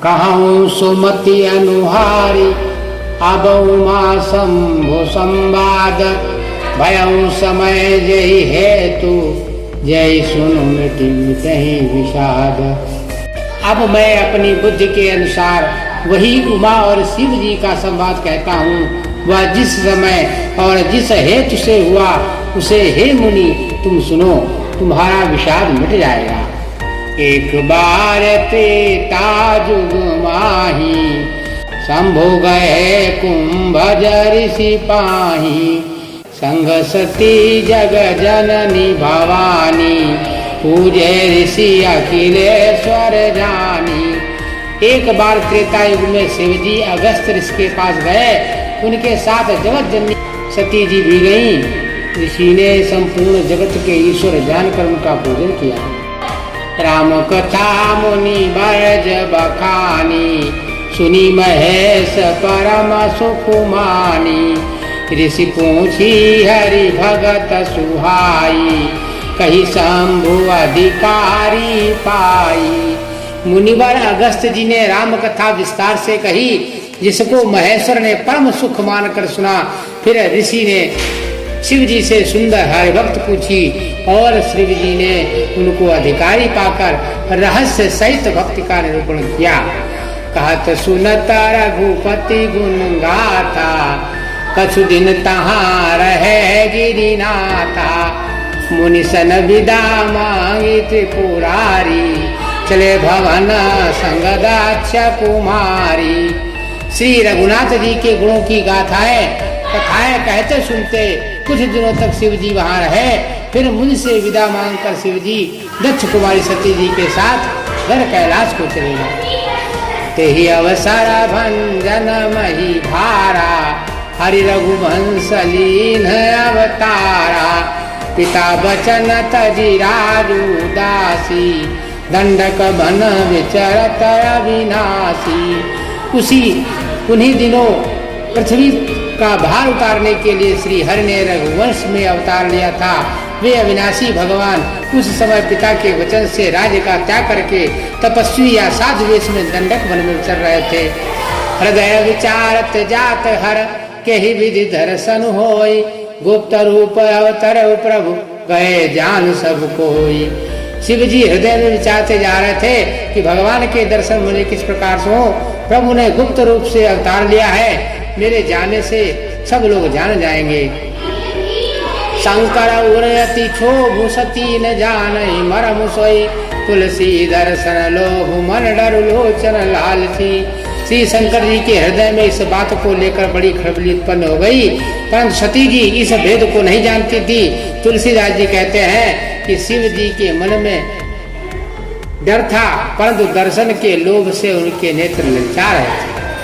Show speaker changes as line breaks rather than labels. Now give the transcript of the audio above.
कहूँ सुमति अनुहारी अब उमा शंभु संवाद भयऊ समय जय हेतु जय सुनु मिटि मिटहि विषाद। अब मैं अपनी बुद्धि के अनुसार वही उमा और शिव जी का संवाद कहता हूँ। वह जिस समय और जिस हेतु से हुआ उसे हे मुनि तुम सुनो, तुम्हारा विषाद मिट जाएगा। एक बार त्रेता जुग माही शंभु गए कुंभज ऋषि पाही संग सती जग जननी भवानी पूजे ऋषि अखिलेश्वर जानी। एक बार त्रेता युग में शिव जी अगस्त ऋषि के पास गए, उनके साथ जगत जननी सती जी भी गईं। ऋषि ने संपूर्ण जगत के ईश्वर जानकर उनका पूजन किया। राम कथा मुनि बरज बखानी सुनी महेश परम सुख मानी। ऋषि पूछी हरि भगत सुहाई कही शंभु अधिकारी पाई। मुनिवर अगस्त जी ने राम कथा विस्तार से कही, जिसको महेश्वर ने परम सुख मानकर सुना। फिर ऋषि ने शिव जी से सुंदर हरिभक्त पूछी और शिव जी ने उनको अधिकारी पाकर रहस्य सहित भक्ति का निरूपण किया। कहत सुनत रघुपति गुण गाथा कछु दिन तहाँ रहे गिरिनाथा। मुनि सन विदा मांगी त्रिपुरारी चले भवन संग दाक्ष कुमारी। श्री रघुनाथ जी के गुणों की कथाएं कहते सुनते कुछ दिनों तक शिव जी वहाँ रहे। फिर मुनि से विदा मांगकर शिव जी दक्ष कुमारी सती जी के साथ घर कैलाश को चले गए। तेहि अवसर भंजन मही भारा हरि रघुवंश लीन अवतारा। पिता बचन तजी राजू दासी दंडक बन विचरत अविनाशी। उन्हीं दिनों पृथ्वी का भार उतारने के लिए श्री हरि ने रघुवंश में अवतार लिया था। वे अविनाशी भगवान उस समय पिता के वचन से राज्य का त्याग करके तपस्वी या साधु वेश में दंडक वन में चल रहे थे। हृदय विचारत जात हर के ही विधि दर्शन होई गुप्त रूप अवतर प्रभु गए जान सब कोई। शिव जी हृदय में विचारते जा रहे थे कि भगवान के दर्शन मुझे किस प्रकार से हो। प्रभु ने गुप्त रूप से अवतार लिया है, मेरे जाने से सब लोग जान जाएंगे। शंकर उरयति क्षोभु सती न जानहि मरम सोई तुलसी दर्शन लोभु मन डर लोचन लाल थी। श्री शंकर जी के हृदय में इस बात को लेकर बड़ी खलबली उत्पन्न हो गई, परंतु सती जी इस भेद को नहीं जानती थी। तुलसीदास जी कहते हैं कि शिव जी के मन में डर था, परंतु दर्शन के लोभ से उनके नेत्र ललचा रहे थे।